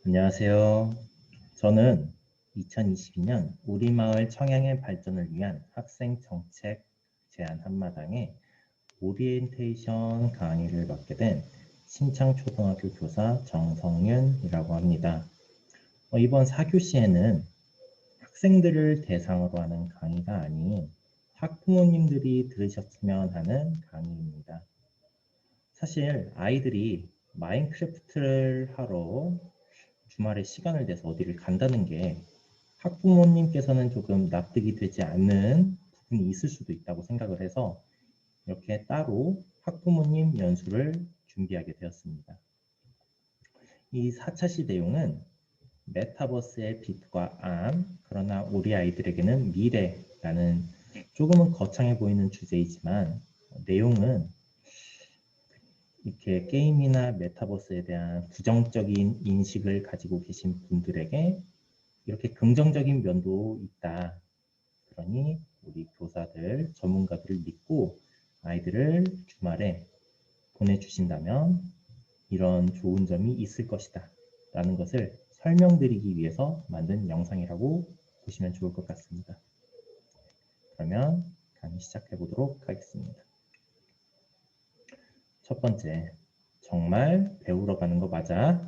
안녕하세요. 저는 2022년 우리 마을 청양의 발전을 위한 학생 정책 제안 한마당에 오리엔테이션 강의를 맡게 된 신창초등학교 교사 정성윤이라고 합니다. 이번 4교시에는 학생들을 대상으로 하는 강의가 아닌 학부모님들이 들으셨으면 하는 강의입니다. 사실 아이들이 마인크래프트를 하러 주말에 시간을 내서 어디를 간다는 게 학부모님께서는 조금 납득이 되지 않는 부분이 있을 수도 있다고 생각을 해서 이렇게 따로 학부모님 연수를 준비하게 되었습니다. 이 4차시 내용은 메타버스의 빛과 암, 그러나 우리 아이들에게는 미래라는 조금은 거창해 보이는 주제이지만 내용은 이렇게 게임이나 메타버스에 대한 부정적인 인식을 가지고 계신 분들에게 이렇게 긍정적인 면도 있다. 그러니 우리 교사들, 전문가들을 믿고 아이들을 주말에 보내주신다면 이런 좋은 점이 있을 것이다. 라는 것을 설명드리기 위해서 만든 영상이라고 보시면 좋을 것 같습니다. 그러면 강의 시작해 보도록 하겠습니다. 첫 번째, 정말 배우러 가는 거 맞아?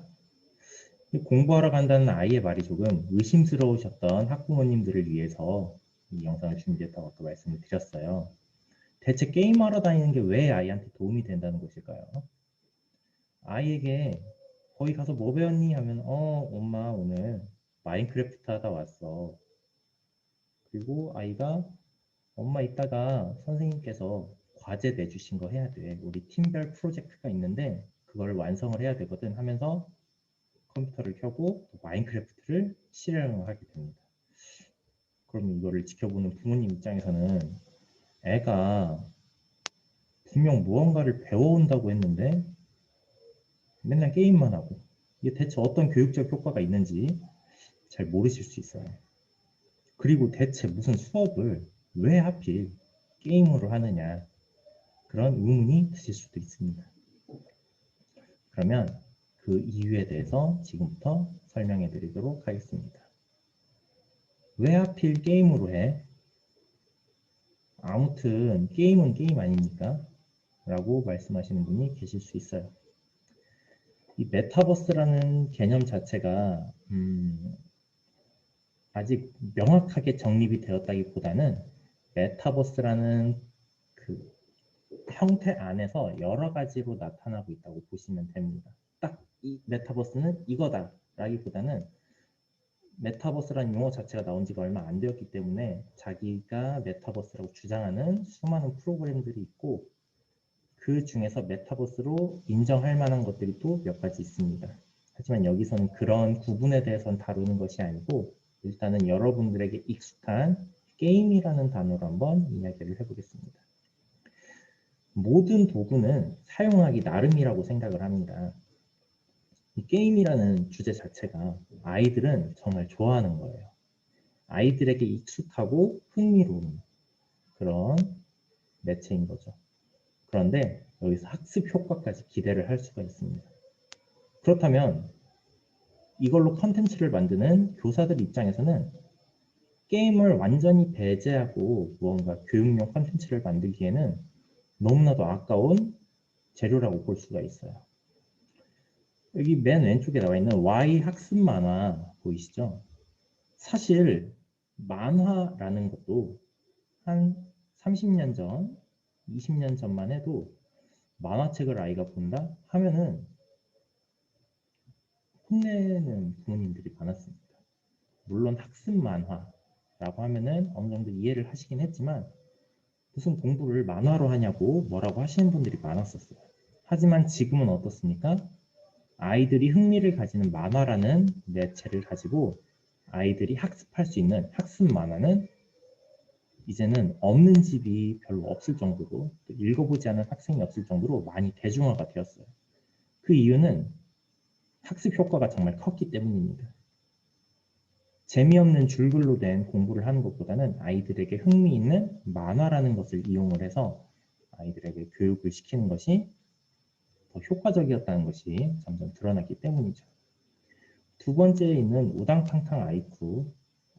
공부하러 간다는 아이의 말이 조금 의심스러우셨던 학부모님들을 위해서 이 영상을 준비했다고 아까 말씀을 드렸어요. 대체 게임하러 다니는 게 왜 아이한테 도움이 된다는 것일까요? 아이에게 거기 가서 뭐 배웠니? 하면 엄마 오늘 마인크래프트 하다 왔어. 그리고 아이가 엄마 이따가 선생님께서 과제 내주신 거 해야 돼. 우리 팀별 프로젝트가 있는데 그걸 완성을 해야 되거든 하면서 컴퓨터를 켜고 마인크래프트를 실행을 하게 됩니다. 그럼 이거를 지켜보는 부모님 입장에서는 애가 분명 무언가를 배워온다고 했는데 맨날 게임만 하고 이게 대체 어떤 교육적 효과가 있는지 잘 모르실 수 있어요. 그리고 대체 무슨 수업을 왜 하필 게임으로 하느냐 그런 의문이 드실 수도 있습니다. 그러면 그 이유에 대해서 지금부터 설명해 드리도록 하겠습니다. 왜 하필 게임으로 해? 아무튼 게임은 게임 아닙니까? 라고 말씀하시는 분이 계실 수 있어요. 이 메타버스라는 개념 자체가 아직 명확하게 정립이 되었다기보다는 메타버스라는 그 형태 안에서 여러 가지로 나타나고 있다고 보시면 됩니다. 딱 이 메타버스는 이거다 라기보다는 메타버스라는 용어 자체가 나온 지가 얼마 안 되었기 때문에 자기가 메타버스라고 주장하는 수많은 프로그램들이 있고 그 중에서 메타버스로 인정할 만한 것들이 또 몇 가지 있습니다. 하지만 여기서는 그런 구분에 대해서는 다루는 것이 아니고 일단은 여러분들에게 익숙한 게임이라는 단어로 한번 이야기를 해보겠습니다. 모든 도구는 사용하기 나름이라고 생각을 합니다. 이 게임이라는 주제 자체가 아이들은 정말 좋아하는 거예요. 아이들에게 익숙하고 흥미로운 그런 매체인 거죠. 그런데 여기서 학습 효과까지 기대를 할 수가 있습니다. 그렇다면 이걸로 컨텐츠를 만드는 교사들 입장에서는 게임을 완전히 배제하고 무언가 교육용 컨텐츠를 만들기에는 너무나도 아까운 재료라고 볼 수가 있어요. 여기 맨 왼쪽에 나와 있는 Y 학습 만화 보이시죠? 사실 만화라는 것도 한 30년 전, 20년 전만 해도 만화책을 아이가 본다 하면은 혼내는 부모님들이 많았습니다. 물론 학습 만화라고 하면은 어느 정도 이해를 하시긴 했지만 무슨 공부를 만화로 하냐고 뭐라고 하시는 분들이 많았었어요. 하지만 지금은 어떻습니까? 아이들이 흥미를 가지는 만화라는 매체를 가지고 아이들이 학습할 수 있는 학습 만화는 이제는 없는 집이 별로 없을 정도로 또 읽어보지 않은 학생이 없을 정도로 많이 대중화가 되었어요. 그 이유는 학습 효과가 정말 컸기 때문입니다. 재미없는 줄글로 된 공부를 하는 것보다는 아이들에게 흥미있는 만화라는 것을 이용을 해서 아이들에게 교육을 시키는 것이 더 효과적이었다는 것이 점점 드러났기 때문이죠. 두 번째에 있는 우당탕탕 아이쿠,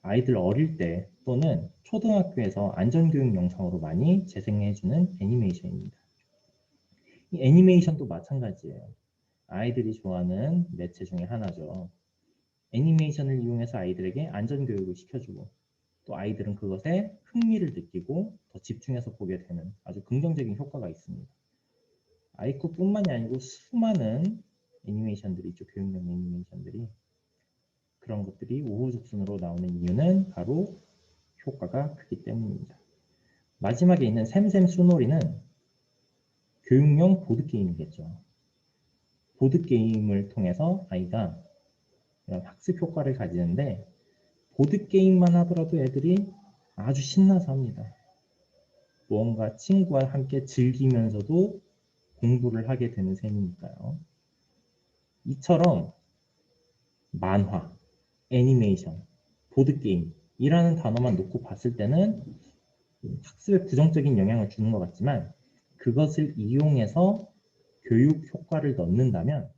아이들 어릴 때 또는 초등학교에서 안전교육 영상으로 많이 재생해주는 애니메이션입니다. 이 애니메이션도 마찬가지예요. 아이들이 좋아하는 매체 중에 하나죠. 애니메이션을 이용해서 아이들에게 안전교육을 시켜주고 또 아이들은 그것에 흥미를 느끼고 더 집중해서 보게 되는 아주 긍정적인 효과가 있습니다. 아이쿠뿐만이 아니고 수많은 애니메이션들이 있죠. 교육용 애니메이션들이. 그런 것들이 우후죽순으로 나오는 이유는 바로 효과가 크기 때문입니다. 마지막에 있는 샘샘 수놀이는 교육용 보드게임이겠죠. 보드게임을 통해서 아이가 이런 학습 효과를 가지는데 보드게임만 하더라도 애들이 아주 신나서 합니다. 무언가 친구와 함께 즐기면서도 공부를 하게 되는 셈이니까요. 이처럼 만화, 애니메이션, 보드게임이라는 단어만 놓고 봤을 때는 학습에 부정적인 영향을 주는 것 같지만 그것을 이용해서 교육 효과를 넣는다면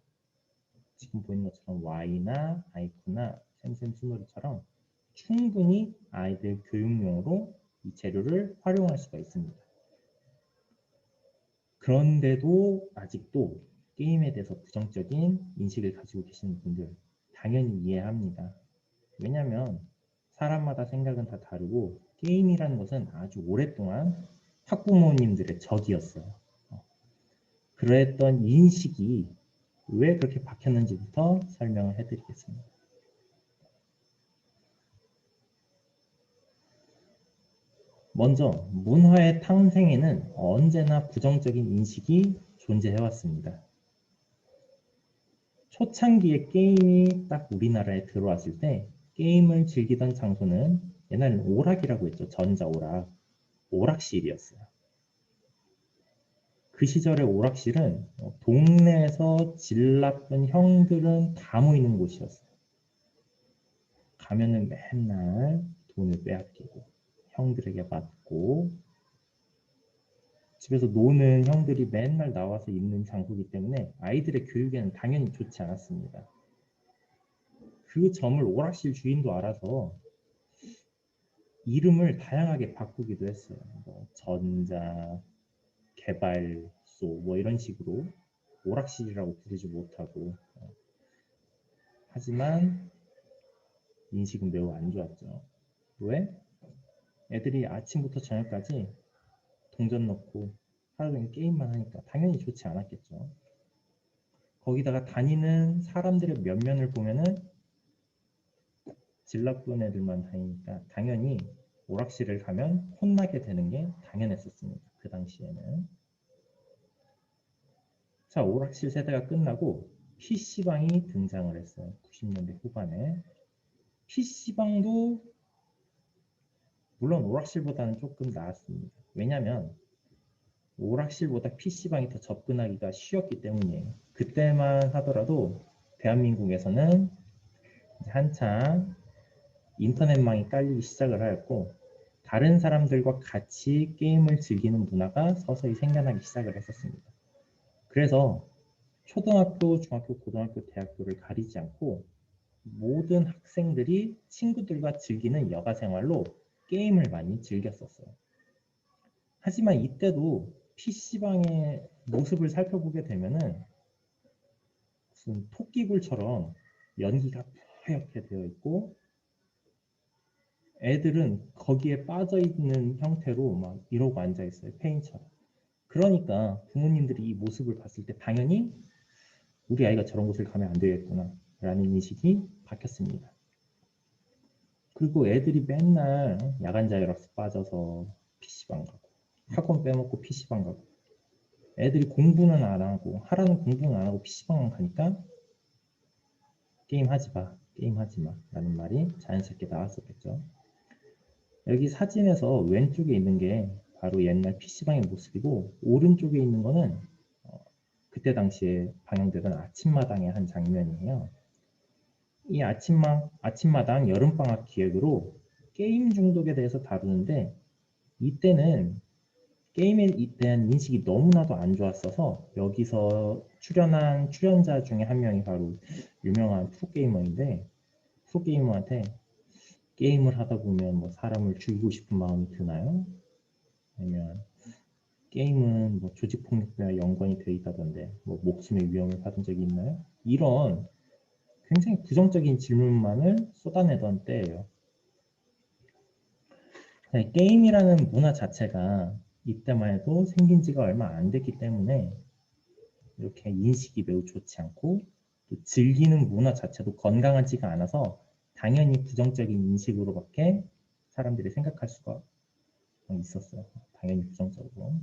지금 보이는 것처럼 Y나 아이쿠나 샘샘 수놀이처럼 충분히 아이들 교육용으로 이 재료를 활용할 수가 있습니다. 그런데도 아직도 게임에 대해서 부정적인 인식을 가지고 계시는 분들 당연히 이해합니다. 왜냐하면 사람마다 생각은 다 다르고 게임이라는 것은 아주 오랫동안 학부모님들의 적이었어요. 그랬던 인식이 왜 그렇게 박혔는지부터 설명을 해드리겠습니다. 먼저 문화의 탄생에는 언제나 부정적인 인식이 존재해왔습니다. 초창기에 게임이 딱 우리나라에 들어왔을 때 게임을 즐기던 장소는 옛날에는 오락이라고 했죠. 전자오락. 오락실이었어요. 그 시절의 오락실은 동네에서 질 나쁜 형들은 다 모이는 곳이었어요. 가면은 맨날 돈을 빼앗기고 형들에게 맞고 집에서 노는 형들이 맨날 나와서 있는 장소이기 때문에 아이들의 교육에는 당연히 좋지 않았습니다. 그 점을 오락실 주인도 알아서 이름을 다양하게 바꾸기도 했어요. 전자, 개발소 뭐 이런 식으로 오락실이라고 부르지 못하고 하지만 인식은 매우 안 좋았죠. 왜? 애들이 아침부터 저녁까지 동전 넣고 하루 종일 게임만 하니까 당연히 좋지 않았겠죠. 거기다가 다니는 사람들의 면면을 보면은 질 나쁜 애들만 다니니까 당연히 오락실을 가면 혼나게 되는 게 당연했었습니다. 그 당시에는. 자, 오락실 세대가 끝나고 PC방이 등장을 했어요. 90년대 후반에. PC방도 물론 오락실보다는 조금 나았습니다. 왜냐하면 오락실보다 PC방이 더 접근하기가 쉬웠기 때문이에요. 그때만 하더라도 대한민국에서는 한창 인터넷망이 깔리기 시작을 하였고 다른 사람들과 같이 게임을 즐기는 문화가 서서히 생겨나기 시작을 했었습니다. 그래서 초등학교, 중학교, 고등학교, 대학교를 가리지 않고 모든 학생들이 친구들과 즐기는 여가 생활로 게임을 많이 즐겼었어요. 하지만 이때도 PC방의 모습을 살펴보게 되면은 무슨 토끼굴처럼 연기가 뿌옇게 되어 있고 애들은 거기에 빠져 있는 형태로 막 이러고 앉아 있어요. 페인처럼. 그러니까 부모님들이 이 모습을 봤을 때 당연히 우리 아이가 저런 곳을 가면 안 되겠구나 라는 인식이 바뀌었습니다. 그리고 애들이 맨날 야간 자율학습 빠져서 PC방 가고 학원 빼먹고 PC방 가고 애들이 공부는 안 하고 하라는 공부는 안 하고 PC방만 가니까 게임하지 마, 게임하지 마 라는 말이 자연스럽게 나왔었겠죠. 여기 사진에서 왼쪽에 있는 게 바로 옛날 PC방의 모습이고 오른쪽에 있는 거는 그때 당시에 방영되던 아침마당의 한 장면이에요. 이 아침마당 여름방학 기획으로 게임 중독에 대해서 다루는데 이때는 게임에 대한 인식이 너무나도 안 좋았어서 여기서 출연한 출연자 중에 한 명이 바로 유명한 프로게이머인데 프로게이머한테 게임을 하다 보면 뭐 사람을 죽이고 싶은 마음이 드나요? 아니면 게임은 뭐 조직폭력배와 연관이 되어 있다던데 뭐 목숨의 위험을 받은 적이 있나요? 이런 굉장히 부정적인 질문만을 쏟아내던 때예요. 게임이라는 문화 자체가 이때만 해도 생긴 지가 얼마 안 됐기 때문에 이렇게 인식이 매우 좋지 않고 또 즐기는 문화 자체도 건강하지가 않아서 당연히 부정적인 인식으로밖에 사람들이 생각할 수가 있었어요. 당연히 부정적으로.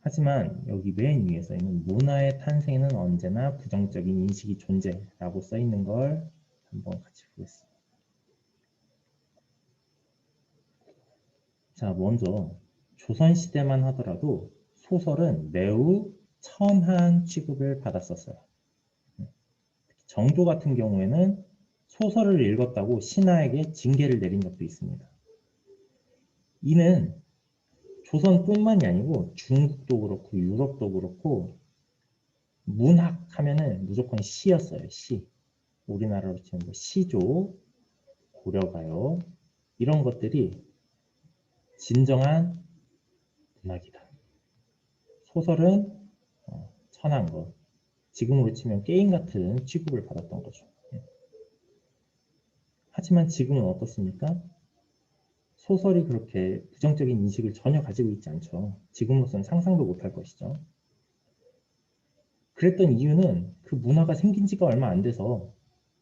하지만 여기 맨 위에 써있는 문화의 탄생에는 언제나 부정적인 인식이 존재라고 써있는 걸 한번 같이 보겠습니다. 자, 먼저 조선시대만 하더라도 소설은 매우 천한 취급을 받았었어요. 정조 같은 경우에는 소설을 읽었다고 신하에게 징계를 내린 적도 있습니다. 이는 조선뿐만이 아니고 중국도 그렇고 유럽도 그렇고 문학 하면은 무조건 시였어요. 시. 우리나라로 치면 뭐 시조, 고려가요 이런 것들이 진정한 문학이다. 소설은 천한 것. 지금으로 치면 게임 같은 취급을 받았던 거죠. 하지만 지금은 어떻습니까? 소설이 그렇게 부정적인 인식을 전혀 가지고 있지 않죠. 지금으로서는 상상도 못할 것이죠. 그랬던 이유는 그 문화가 생긴 지가 얼마 안 돼서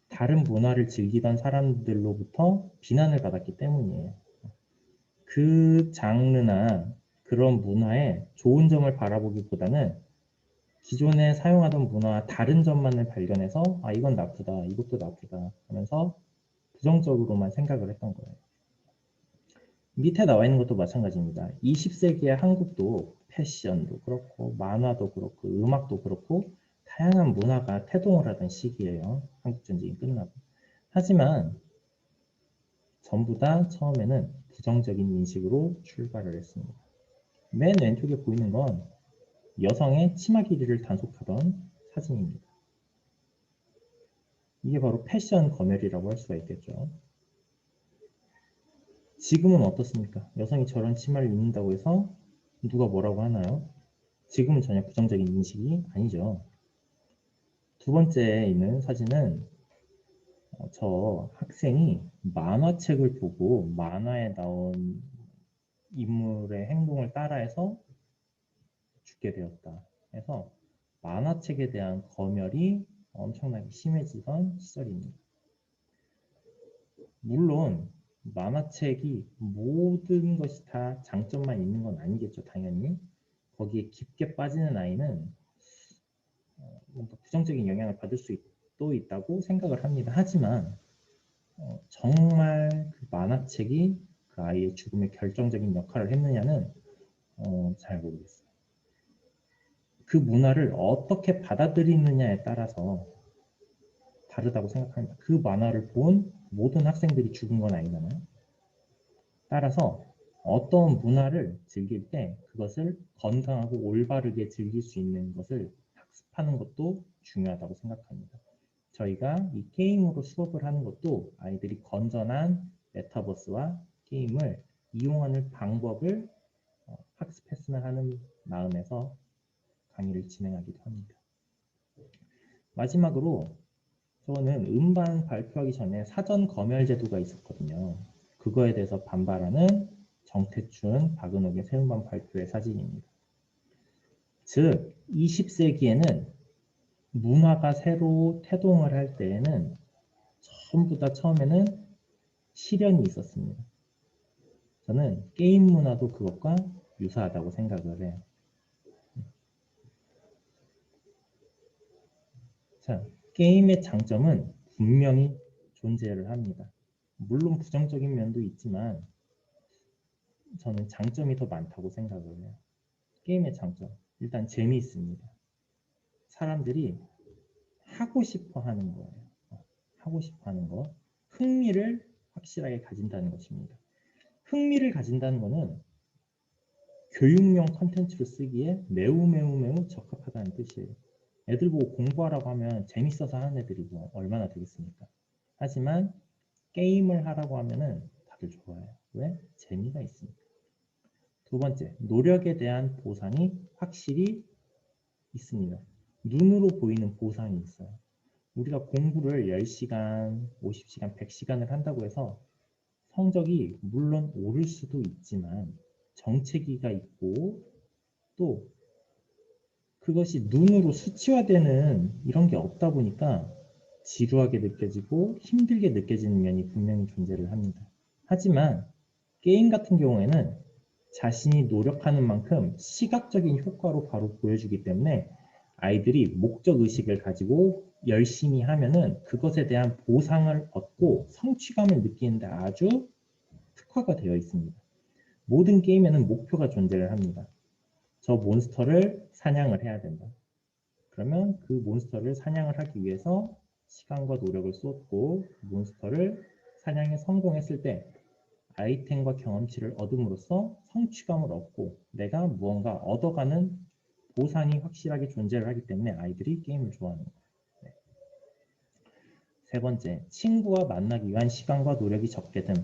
다른 문화를 즐기던 사람들로부터 비난을 받았기 때문이에요. 그 장르나 그런 문화의 좋은 점을 바라보기보다는 기존에 사용하던 문화와 다른 점만을 발견해서 아 이건 나쁘다 이것도 나쁘다 하면서 부정적으로만 생각을 했던 거예요. 밑에 나와 있는 것도 마찬가지입니다. 20세기의 한국도 패션도 그렇고 만화도 그렇고 음악도 그렇고 다양한 문화가 태동을 하던 시기예요. 한국전쟁이 끝나고. 하지만 전부 다 처음에는 부정적인 인식으로 출발을 했습니다. 맨 왼쪽에 보이는 건 여성의 치마 길이를 단속하던 사진입니다. 이게 바로 패션 검열이라고 할 수가 있겠죠. 지금은 어떻습니까? 여성이 저런 치마를 입는다고 해서 누가 뭐라고 하나요? 지금은 전혀 부정적인 인식이 아니죠. 두 번째에 있는 사진은 저 학생이 만화책을 보고 만화에 나온 인물의 행동을 따라해서 죽게 되었다. 해서 만화책에 대한 검열이 엄청나게 심해지던 시절입니다. 물론 만화책이 모든 것이 다 장점만 있는 건 아니겠죠. 당연히 거기에 깊게 빠지는 아이는 뭔가 부정적인 영향을 받을 수도 있다고 생각을 합니다. 하지만 정말 그 만화책이 그 아이의 죽음에 결정적인 역할을 했느냐는 잘 모르겠어요. 그 문화를 어떻게 받아들이느냐에 따라서 다르다고 생각합니다. 그 만화를 본 모든 학생들이 죽은 건 아니잖아요. 따라서 어떤 문화를 즐길 때 그것을 건강하고 올바르게 즐길 수 있는 것을 학습하는 것도 중요하다고 생각합니다. 저희가 이 게임으로 수업을 하는 것도 아이들이 건전한 메타버스와 게임을 이용하는 방법을 학습했으면 하는 마음에서 강의를 진행하기도 합니다. 마지막으로 저는 음반 발표하기 전에 사전 검열 제도가 있었거든요. 그거에 대해서 반발하는 정태춘, 박은옥의 새 음반 발표의 사진입니다. 즉 20세기에는 문화가 새로 태동을 할 때에는 전부 다 처음에는 시련이 있었습니다. 저는 게임 문화도 그것과 유사하다고 생각을 해요. 자, 게임의 장점은 분명히 존재를 합니다. 물론 부정적인 면도 있지만 저는 장점이 더 많다고 생각을 해요. 게임의 장점. 일단 재미있습니다. 사람들이 하고 싶어 하는 거예요. 하고 싶어 하는 거. 흥미를 확실하게 가진다는 것입니다. 흥미를 가진다는 것은 교육용 컨텐츠로 쓰기에 매우 매우 매우 적합하다는 뜻이에요. 애들 보고 공부하라고 하면 재밌어서 하는 애들이 뭐 얼마나 되겠습니까? 하지만 게임을 하라고 하면은 다들 좋아해요. 왜? 재미가 있으니까. 두 번째, 노력에 대한 보상이 확실히 있습니다. 눈으로 보이는 보상이 있어요. 우리가 공부를 10시간, 50시간, 100시간을 한다고 해서 성적이 물론 오를 수도 있지만 정체기가 있고 또 그것이 눈으로 수치화되는 이런 게 없다 보니까 지루하게 느껴지고 힘들게 느껴지는 면이 분명히 존재를 합니다. 하지만 게임 같은 경우에는 자신이 노력하는 만큼 시각적인 효과로 바로 보여주기 때문에 아이들이 목적의식을 가지고 열심히 하면은 그것에 대한 보상을 얻고 성취감을 느끼는데 아주 특화가 되어 있습니다. 모든 게임에는 목표가 존재를 합니다. 저 몬스터를 사냥을 해야 된다. 그러면 그 몬스터를 사냥을 하기 위해서 시간과 노력을 쏟고 그 몬스터를 사냥에 성공했을 때 아이템과 경험치를 얻음으로써 성취감을 얻고 내가 무언가 얻어가는 보상이 확실하게 존재를 하기 때문에 아이들이 게임을 좋아하는 거예요. 네. 세 번째, 친구와 만나기 위한 시간과 노력이 적게 됨.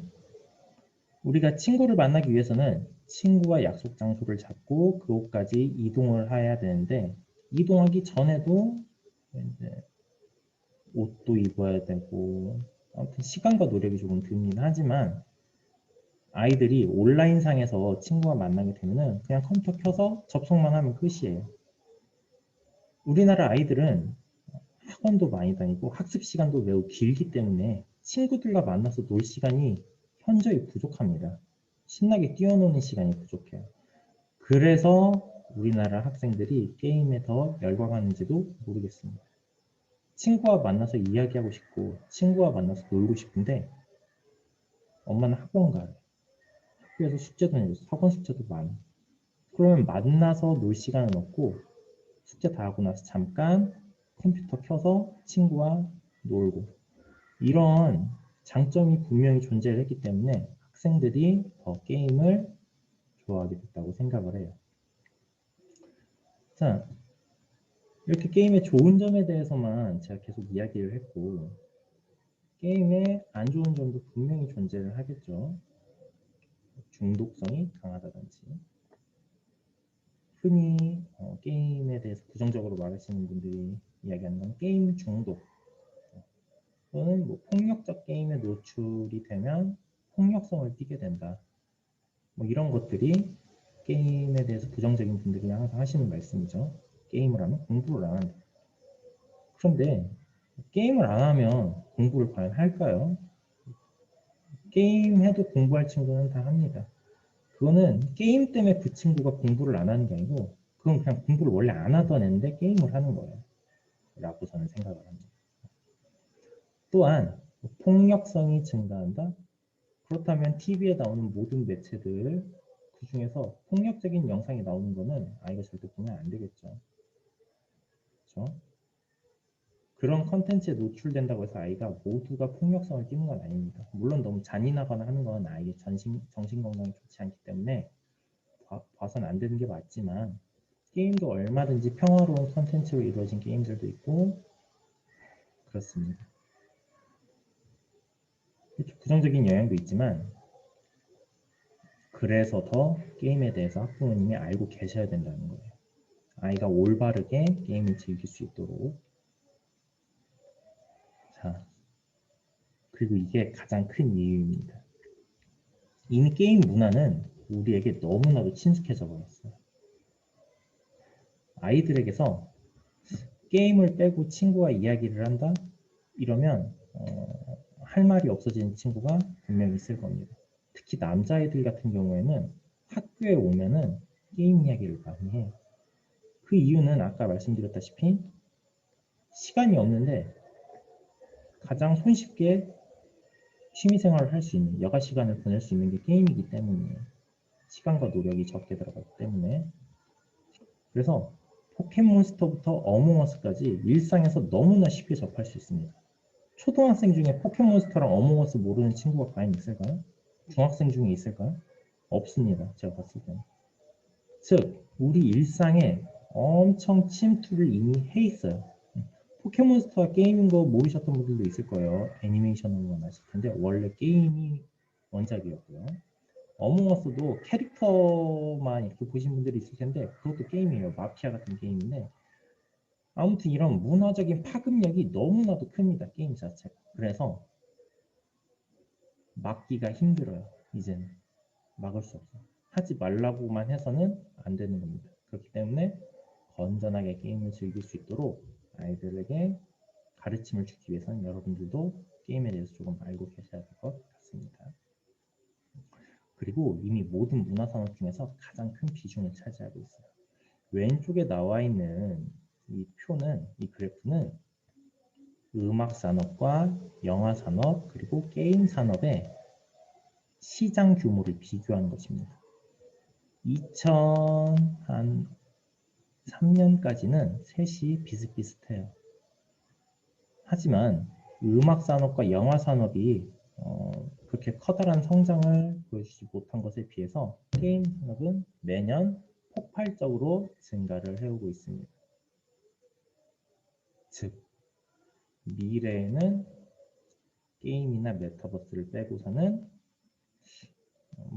우리가 친구를 만나기 위해서는 친구와 약속 장소를 잡고 그곳까지 이동을 해야 되는데 이동하기 전에도 이제 옷도 입어야 되고 아무튼 시간과 노력이 조금 들긴 하지만 아이들이 온라인상에서 친구와 만나게 되면은 그냥 컴퓨터 켜서 접속만 하면 끝이에요. 우리나라 아이들은 학원도 많이 다니고 학습 시간도 매우 길기 때문에 친구들과 만나서 놀 시간이 현저히 부족합니다. 신나게 뛰어노는 시간이 부족해요. 그래서 우리나라 학생들이 게임에 더 열광하는지도 모르겠습니다. 친구와 만나서 이야기하고 싶고 친구와 만나서 놀고 싶은데 엄마는 학원 가래. 학교에서 숙제도 내줘서 학원 숙제도 많아. 그러면 만나서 놀 시간은 없고 숙제 다 하고 나서 잠깐 컴퓨터 켜서 친구와 놀고 이런 장점이 분명히 존재를 했기 때문에 학생들이 더 게임을 좋아하게 됐다고 생각을 해요. 자, 이렇게 게임의 좋은 점에 대해서만 제가 계속 이야기를 했고 게임의 안 좋은 점도 분명히 존재를 하겠죠. 중독성이 강하다든지 흔히 게임에 대해서 부정적으로 말하시는 분들이 이야기하는 건 게임 중독 또는 뭐 폭력적 게임에 노출이 되면 폭력성을 띠게 된다. 뭐 이런 것들이 게임에 대해서 부정적인 분들이 항상 하시는 말씀이죠. 게임을 하면 공부를 안 한다. 그런데 게임을 안 하면 공부를 과연 할까요? 게임해도 공부할 친구는 다 합니다. 그거는 게임 때문에 그 친구가 공부를 안 하는 게 아니고 그건 그냥 공부를 원래 안 하던 애인데 게임을 하는 거예요. 라고 저는 생각을 합니다. 또한 폭력성이 증가한다? 그렇다면 TV에 나오는 모든 매체들 그 중에서 폭력적인 영상이 나오는 거는 아이가 절대 보면 안 되겠죠. 그렇죠? 그런 컨텐츠에 노출된다고 해서 아이가 모두가 폭력성을 띠는 건 아닙니다. 물론 너무 잔인하거나 하는 건 아이의 정신 건강에 좋지 않기 때문에 봐서는 안 되는 게 맞지만 게임도 얼마든지 평화로운 컨텐츠로 이루어진 게임들도 있고 그렇습니다. 부정적인 영향도 있지만 그래서 더 게임에 대해서 학부모님이 알고 계셔야 된다는 거예요. 아이가 올바르게 게임을 즐길 수 있도록. 자, 그리고 이게 가장 큰 이유입니다. 이미 게임 문화는 우리에게 너무나도 친숙해져 버렸어요. 아이들에게서 게임을 빼고 친구와 이야기를 한다? 이러면 할 말이 없어지는 친구가 분명히 있을 겁니다. 특히 남자애들 같은 경우에는 학교에 오면은 게임 이야기를 많이 해요. 그 이유는 아까 말씀드렸다시피 시간이 없는데 가장 손쉽게 취미생활을 할 수 있는 여가 시간을 보낼 수 있는 게 게임이기 때문이에요. 시간과 노력이 적게 들어가기 때문에. 그래서 포켓몬스터부터 어몽어스까지 일상에서 너무나 쉽게 접할 수 있습니다. 초등학생 중에 포켓몬스터랑 어몽어스 모르는 친구가 과연 있을까요? 중학생 중에 있을까요? 없습니다. 제가 봤을 때는. 즉 우리 일상에 엄청 침투를 이미 해 있어요. 포켓몬스터 게임인 거 모르셨던 분들도 있을 거예요. 애니메이션으로만 아실 텐데 원래 게임이 원작이었고요. 어몽어스도 캐릭터만 이렇게 보신 분들이 있을 텐데 그것도 게임이에요. 마피아 같은 게임인데 아무튼 이런 문화적인 파급력이 너무나도 큽니다. 게임 자체가. 그래서 막기가 힘들어요. 이제는 막을 수 없어요. 하지 말라고만 해서는 안 되는 겁니다. 그렇기 때문에 건전하게 게임을 즐길 수 있도록 아이들에게 가르침을 주기 위해서는 여러분들도 게임에 대해서 조금 알고 계셔야 될 것 같습니다. 그리고 이미 모든 문화산업 중에서 가장 큰 비중을 차지하고 있어요. 왼쪽에 나와 있는 이 표는, 이 그래프는 음악 산업과 영화 산업 그리고 게임 산업의 시장 규모를 비교한 것입니다. 2003년까지는 셋이 비슷비슷해요. 하지만 음악 산업과 영화 산업이 그렇게 커다란 성장을 보여주지 못한 것에 비해서 게임 산업은 매년 폭발적으로 증가를 해오고 있습니다. 즉, 미래에는 게임이나 메타버스를 빼고서는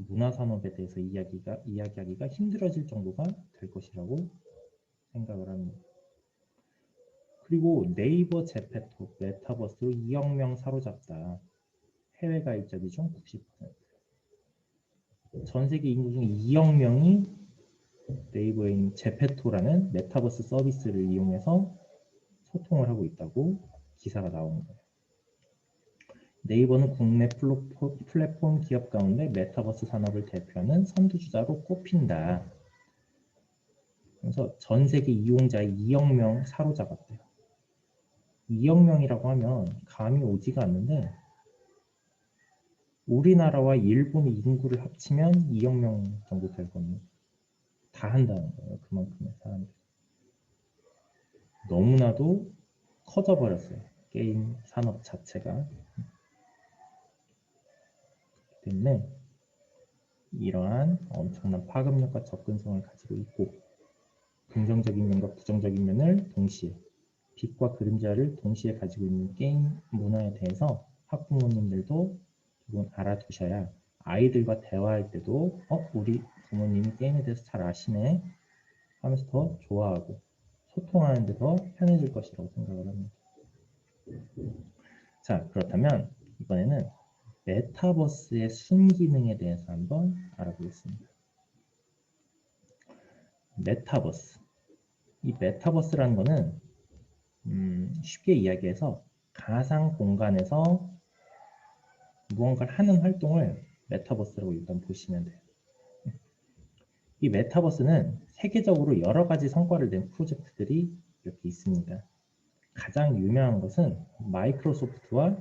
문화산업에 대해서 이야기하기가 힘들어질 정도가 될 것이라고 생각을 합니다. 그리고 네이버 제페토 메타버스로 2억 명 사로잡다. 해외 가입자비 중 90%. 전 세계 인구 중 2억 명이 네이버에 있는 제페토라는 메타버스 서비스를 이용해서 소통을 하고 있다고 기사가 나온 거예요. 네이버는 국내 플랫폼 기업 가운데 메타버스 산업을 대표하는 선두주자로 꼽힌다. 그래서 전 세계 이용자의 2억 명 사로잡았대요. 2억 명이라고 하면 감이 오지가 않는데 우리나라와 일본의 인구를 합치면 2억 명 정도 될 겁니다. 다 한다는 거예요. 그만큼의 사람들. 너무나도 커져버렸어요. 게임 산업 자체가. 그렇기 때문에 이러한 엄청난 파급력과 접근성을 가지고 있고 긍정적인 면과 부정적인 면을 동시에 빛과 그림자를 동시에 가지고 있는 게임 문화에 대해서 학부모님들도 조금 알아두셔야 아이들과 대화할 때도 우리 부모님이 게임에 대해서 잘 아시네 하면서 더 좋아하고 소통하는 데 더 편해질 것이라고 생각을 합니다. 자, 그렇다면 이번에는 메타버스의 순기능에 대해서 한번 알아보겠습니다. 메타버스. 이 메타버스라는 거는 쉽게 이야기해서 가상 공간에서 무언가를 하는 활동을 메타버스라고 일단 보시면 돼요. 이 메타버스는 세계적으로 여러 가지 성과를 낸 프로젝트들이 이렇게 있습니다. 가장 유명한 것은 마이크로소프트와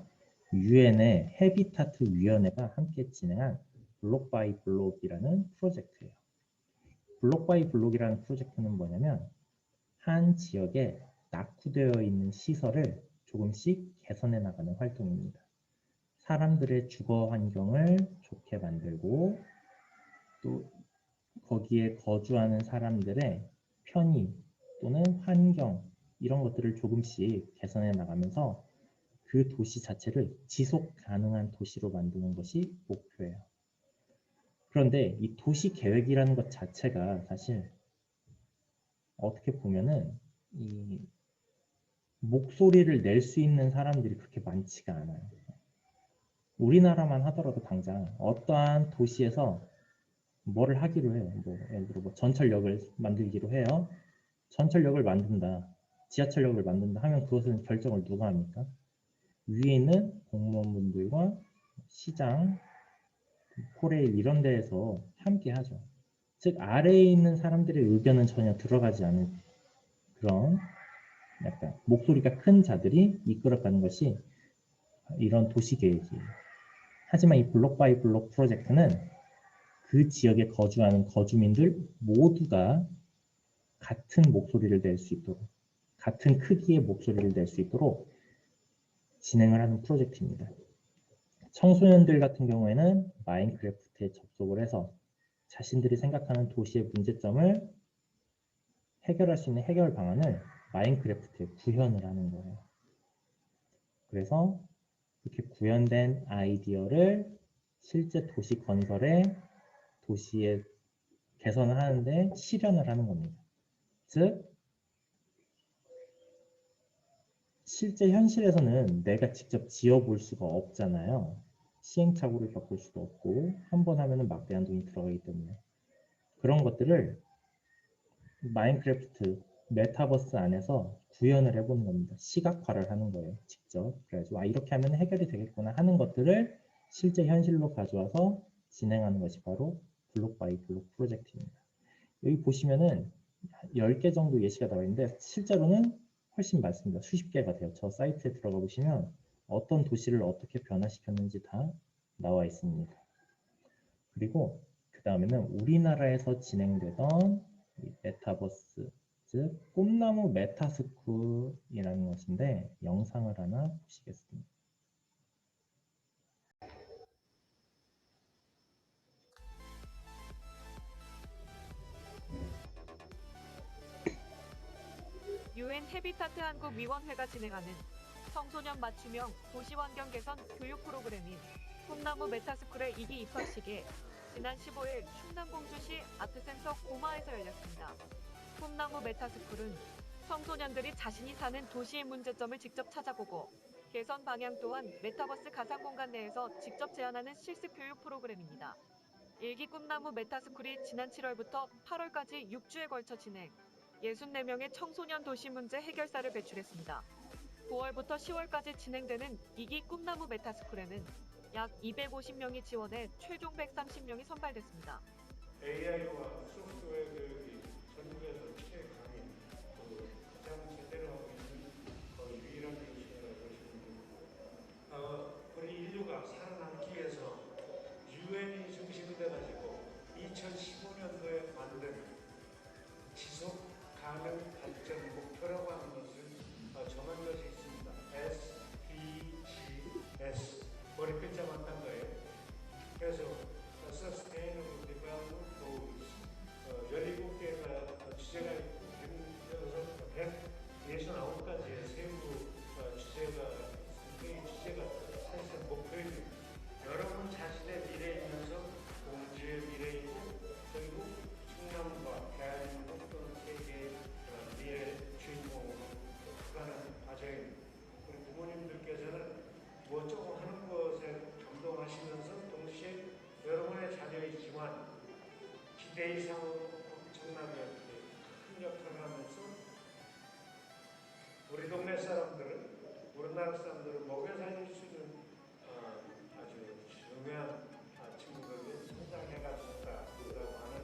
유엔의 헤비타트 위원회가 함께 진행한 블록 바이 블록이라는 프로젝트예요. 블록 바이 블록이라는 프로젝트는 뭐냐면 한 지역에 낙후되어 있는 시설을 조금씩 개선해 나가는 활동입니다. 사람들의 주거 환경을 좋게 만들고 또 거기에 거주하는 사람들의 편의 또는 환경 이런 것들을 조금씩 개선해 나가면서 그 도시 자체를 지속 가능한 도시로 만드는 것이 목표예요. 그런데 이 도시 계획이라는 것 자체가 사실 어떻게 보면은 이 목소리를 낼 수 있는 사람들이 그렇게 많지가 않아요. 우리나라만 하더라도 당장 어떠한 도시에서 뭐를 하기로 해요. 예를 들어 전철역을 만들기로 해요. 전철역을 만든다, 지하철역을 만든다 하면 그것은 결정을 누가 합니까? 위에 있는 공무원분들과 시장, 코레일 이런 데에서 함께 하죠. 즉 아래에 있는 사람들의 의견은 전혀 들어가지 않은 그런 약간 목소리가 큰 자들이 이끌어가는 것이 이런 도시계획이에요. 하지만 이 블록 바이 블록 프로젝트는 그 지역에 거주하는 거주민들 모두가 같은 목소리를 낼 수 있도록 같은 크기의 목소리를 낼 수 있도록 진행을 하는 프로젝트입니다. 청소년들 같은 경우에는 마인크래프트에 접속을 해서 자신들이 생각하는 도시의 문제점을 해결할 수 있는 해결 방안을 마인크래프트에 구현을 하는 거예요. 그래서 이렇게 구현된 아이디어를 실제 도시 건설에 도시에 개선을 하는데 실현을 하는 겁니다. 즉 실제 현실에서는 내가 직접 지어볼 수가 없잖아요. 시행착오를 겪을 수도 없고 한 번 하면은 막대한 돈이 들어가기 때문에 그런 것들을 마인크래프트 메타버스 안에서 구현을 해보는 겁니다. 시각화를 하는 거예요. 직접. 그래가지고 이렇게 하면 해결이 되겠구나 하는 것들을 실제 현실로 가져와서 진행하는 것이 바로 블록 바이 블록 프로젝트입니다. 여기 보시면은 10개 정도 예시가 나와 있는데 실제로는 훨씬 많습니다. 수십 개가 돼요. 저 사이트에 들어가 보시면 어떤 도시를 어떻게 변화시켰는지 다 나와 있습니다. 그리고 그 다음에는 우리나라에서 진행되던 메타버스, 즉 꿈나무 메타스쿨이라는 것인데 영상을 하나 보시겠습니다. UN 해비타트 한국위원회가 진행하는 청소년 맞춤형 도시환경 개선 교육 프로그램인 꿈나무 메타스쿨의 2기 입학식이 지난 15일 충남 공주시 아트센터 고마에서 열렸습니다. 꿈나무 메타스쿨은 청소년들이 자신이 사는 도시의 문제점을 직접 찾아보고 개선 방향 또한 메타버스 가상공간 내에서 직접 제안하는 실습 교육 프로그램입니다. 1기 꿈나무 메타스쿨이 지난 7월부터 8월까지 6주에 걸쳐 진행, 64명의 청소년 도시 문제 해결사를 배출했습니다. 9월부터 10월까지 진행되는 2기 꿈나무 메타스쿨에는 약 250명이 지원해 최종 130명이 선발됐습니다. AI와 소프트웨어 교육이 전국에서 최강인 가장 제대로 하고 있는 유일한 교육이라고 보시면 됩니다. 우리 인류가 살아남기 위해서 UN이 중심이 돼가지고 2015년도에 만든 지속 가능 발전 목표라고 하는 것을 정한 것이 있습니다. SDGs 머리 글자만 딴 거예요. 그래서 Sustainable Development Goals 17개가 주제가 있고 169가지의 세부 주제가 사실상 목표입니다. 여러분 자신의 미래이면서 공주의 미래이고 그리고 충남과 대한민국 또는 세계의 미래 주인공으로 가는 과정입니다. 우리 부모님들께서는 뭐 조금 하는 것에 감동하시면서 동시에 여러분의 자녀이지만 기대 이상으로 엄청나게 큰 역할을 하면서 우리 동네 사람들은 우리나라 사람들은 먹여 살릴 수 있는 아주 중요한 친구들이 성장해가 준다라고 하는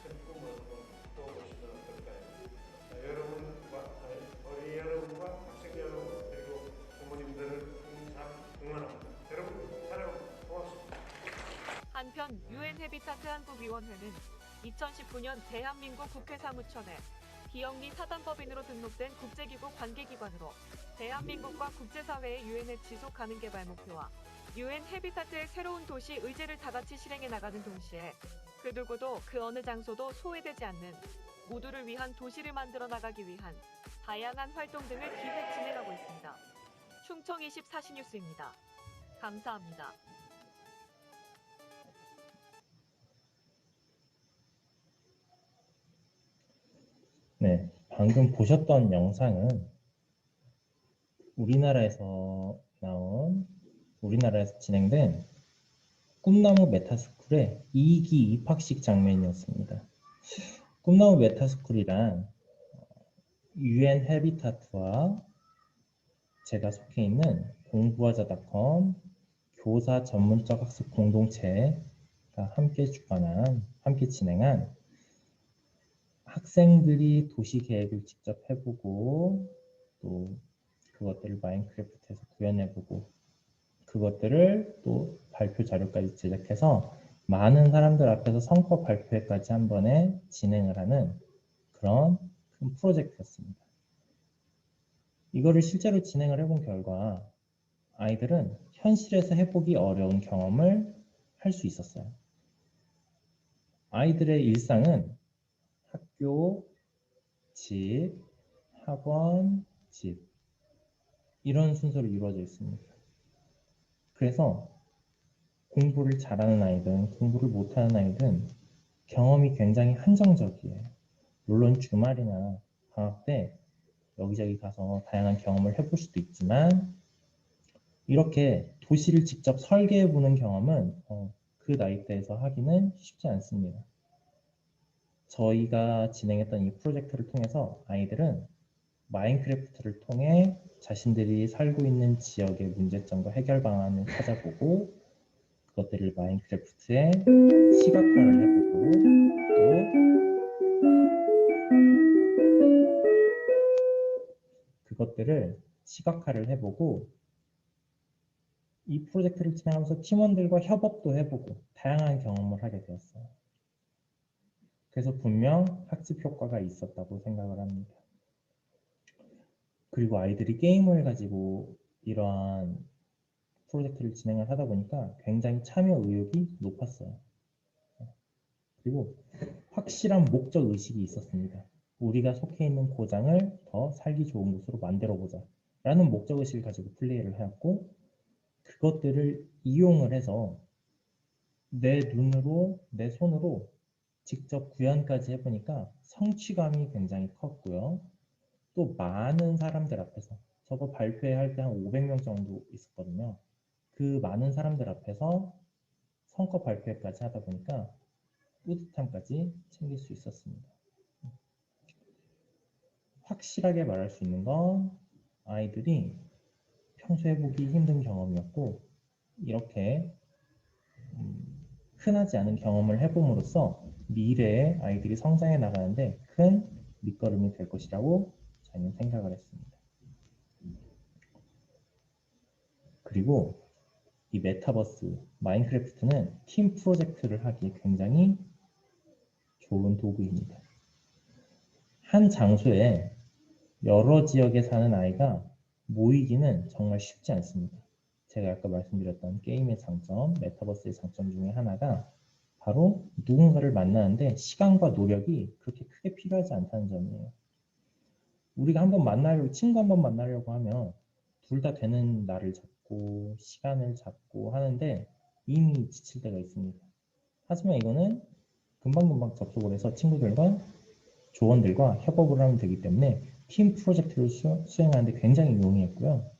큰 꿈을 꿔보시면 어떨까요? 여러분과 학생 여러분 그리고 부모님들을 항상 응원합니다. 여러분 사랑합니다. 고맙습니다. 한편 UN 해비타트 한국위원회는 2019년 대한민국 국회 사무처내 비영리 사단법인으로 등록된 국제기구 관계기관으로 대한민국과 국제사회의 UN의 지속 가능 개발 목표와 UN 해비타트의 새로운 도시 의제를 다같이 실행해 나가는 동시에 그 누구도 그 어느 장소도 소외되지 않는 모두를 위한 도시를 만들어 나가기 위한 다양한 활동 등을 기획 진행하고 있습니다. 충청 24시 뉴스입니다. 감사합니다. 네, 방금 보셨던 영상은 우리나라에서 진행된 꿈나무 메타스쿨의 2기 입학식 장면이었습니다. 꿈나무 메타스쿨이란 UN 해비타트와 제가 속해 있는 공부하자.com 교사 전문적 학습 공동체가 함께 진행한 학생들이 도시 계획을 직접 해보고 또 그것들을 마인크래프트에서 구현해보고 그것들을 또 발표 자료까지 제작해서 많은 사람들 앞에서 성과 발표회까지 한 번에 진행을 하는 그런 큰 프로젝트였습니다. 이거를 실제로 진행을 해본 결과 아이들은 현실에서 해보기 어려운 경험을 할 수 있었어요. 아이들의 일상은 학교, 집, 학원, 집 이런 순서로 이루어져 있습니다. 그래서 공부를 잘하는 아이든 공부를 못하는 아이든 경험이 굉장히 한정적이에요. 물론 주말이나 방학 때 여기저기 가서 다양한 경험을 해볼 수도 있지만 이렇게 도시를 직접 설계해보는 경험은 그 나이대에서 하기는 쉽지 않습니다. 저희가 진행했던 이 프로젝트를 통해서 아이들은 마인크래프트를 통해 자신들이 살고 있는 지역의 문제점과 해결 방안을 찾아보고 그것들을 마인크래프트에 시각화를 해보고 또 그것들을 시각화를 해보고 이 프로젝트를 진행하면서 팀원들과 협업도 해보고 다양한 경험을 하게 되었어요. 그래서 분명 학습 효과가 있었다고 생각을 합니다. 그리고 아이들이 게임을 가지고 이러한 프로젝트를 진행을 하다 보니까 굉장히 참여 의욕이 높았어요. 그리고 확실한 목적 의식이 있었습니다. 우리가 속해 있는 고장을 더 살기 좋은 곳으로 만들어 보자 라는 목적 의식을 가지고 플레이를 하였고 그것들을 이용을 해서 내 눈으로 내 손으로 직접 구현까지 해보니까 성취감이 굉장히 컸고요. 또 많은 사람들 앞에서 저거 발표할 때 한 500명 정도 있었거든요. 그 많은 사람들 앞에서 성과 발표까지 하다 보니까 뿌듯함까지 챙길 수 있었습니다. 확실하게 말할 수 있는 건 아이들이 평소에 보기 힘든 경험이었고 이렇게 흔하지 않은 경험을 해봄으로써 미래에 아이들이 성장해 나가는데 큰 밑거름이 될 것이라고 저는 생각을 했습니다. 그리고 이 메타버스, 마인크래프트는 팀 프로젝트를 하기에 굉장히 좋은 도구입니다. 한 장소에 여러 지역에 사는 아이가 모이기는 정말 쉽지 않습니다. 제가 아까 말씀드렸던 게임의 장점, 메타버스의 장점 중에 하나가 바로 누군가를 만나는데 시간과 노력이 그렇게 크게 필요하지 않다는 점이에요. 우리가 한번 만나려고, 친구 한번 만나려고 하면 둘 다 되는 날을 잡고 시간을 잡고 하는데 이미 지칠 때가 있습니다. 하지만 이거는 금방금방 접속을 해서 친구들과 조원들과 협업을 하면 되기 때문에 팀 프로젝트를 수행하는데 굉장히 용이했고요.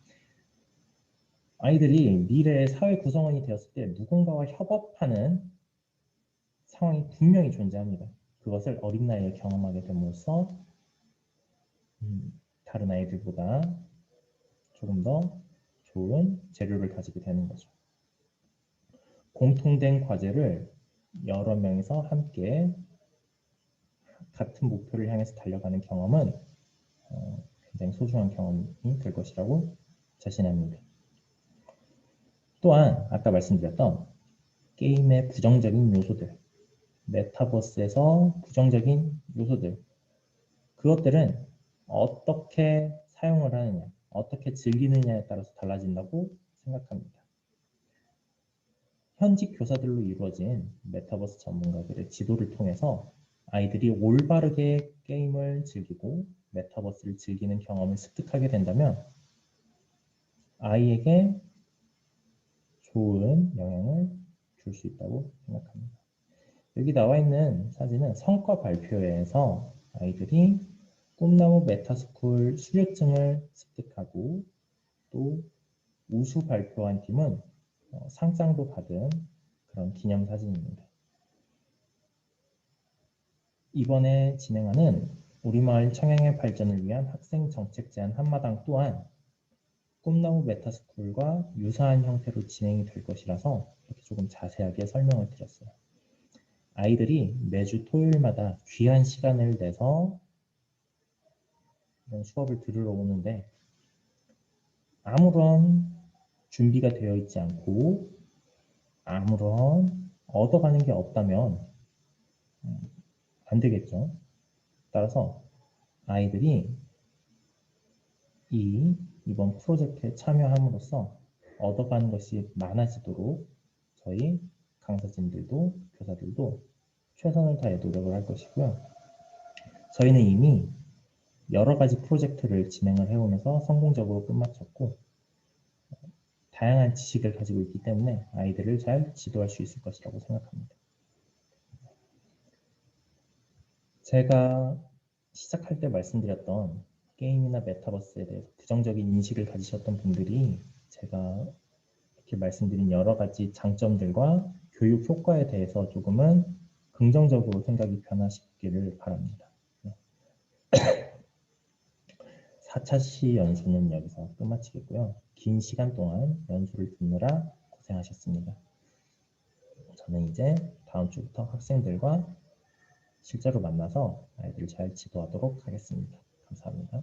아이들이 미래의 사회 구성원이 되었을 때 누군가와 협업하는 상황이 분명히 존재합니다. 그것을 어린 나이에 경험하게 됨으로써 다른 아이들보다 조금 더 좋은 재료를 가지게 되는 거죠. 공통된 과제를 여러 명이서 함께 같은 목표를 향해서 달려가는 경험은 굉장히 소중한 경험이 될 것이라고 자신합니다. 또한 아까 말씀드렸던 게임의 부정적인 요소들, 메타버스에서 부정적인 요소들, 그것들은 어떻게 사용을 하느냐, 어떻게 즐기느냐에 따라서 달라진다고 생각합니다. 현직 교사들로 이루어진 메타버스 전문가들의 지도를 통해서 아이들이 올바르게 게임을 즐기고 메타버스를 즐기는 경험을 습득하게 된다면 아이에게 좋은 영향을 줄 수 있다고 생각합니다. 여기 나와 있는 사진은 성과 발표회에서 아이들이 꿈나무 메타스쿨 수료증을 습득하고 또 우수 발표한 팀은 상장도 받은 그런 기념사진입니다. 이번에 진행하는 우리마을 청양의 발전을 위한 학생 정책 제안 한마당 또한 꿈나무 메타스쿨과 유사한 형태로 진행이 될 것이라서 이렇게 조금 자세하게 설명을 드렸어요. 아이들이 매주 토요일마다 귀한 시간을 내서 이런 수업을 들으러 오는데 아무런 준비가 되어 있지 않고 아무런 얻어가는 게 없다면 안 되겠죠. 따라서 아이들이 이번 프로젝트에 참여함으로써 얻어가는 것이 많아지도록 저희 강사진들도 교사들도 최선을 다해 노력을 할 것이고요. 저희는 이미 여러 가지 프로젝트를 진행을 해오면서 성공적으로 끝마쳤고 다양한 지식을 가지고 있기 때문에 아이들을 잘 지도할 수 있을 것이라고 생각합니다. 제가 시작할 때 말씀드렸던 게임이나 메타버스에 대해서 부정적인 인식을 가지셨던 분들이 제가 이렇게 말씀드린 여러 가지 장점들과 교육 효과에 대해서 조금은 긍정적으로 생각이 변화시키기를 바랍니다. 4차 시 연수는 여기서 끝마치겠고요. 긴 시간 동안 연수를 듣느라 고생하셨습니다. 저는 이제 다음 주부터 학생들과 실제로 만나서 아이들을 잘 지도하도록 하겠습니다. 감사합니다.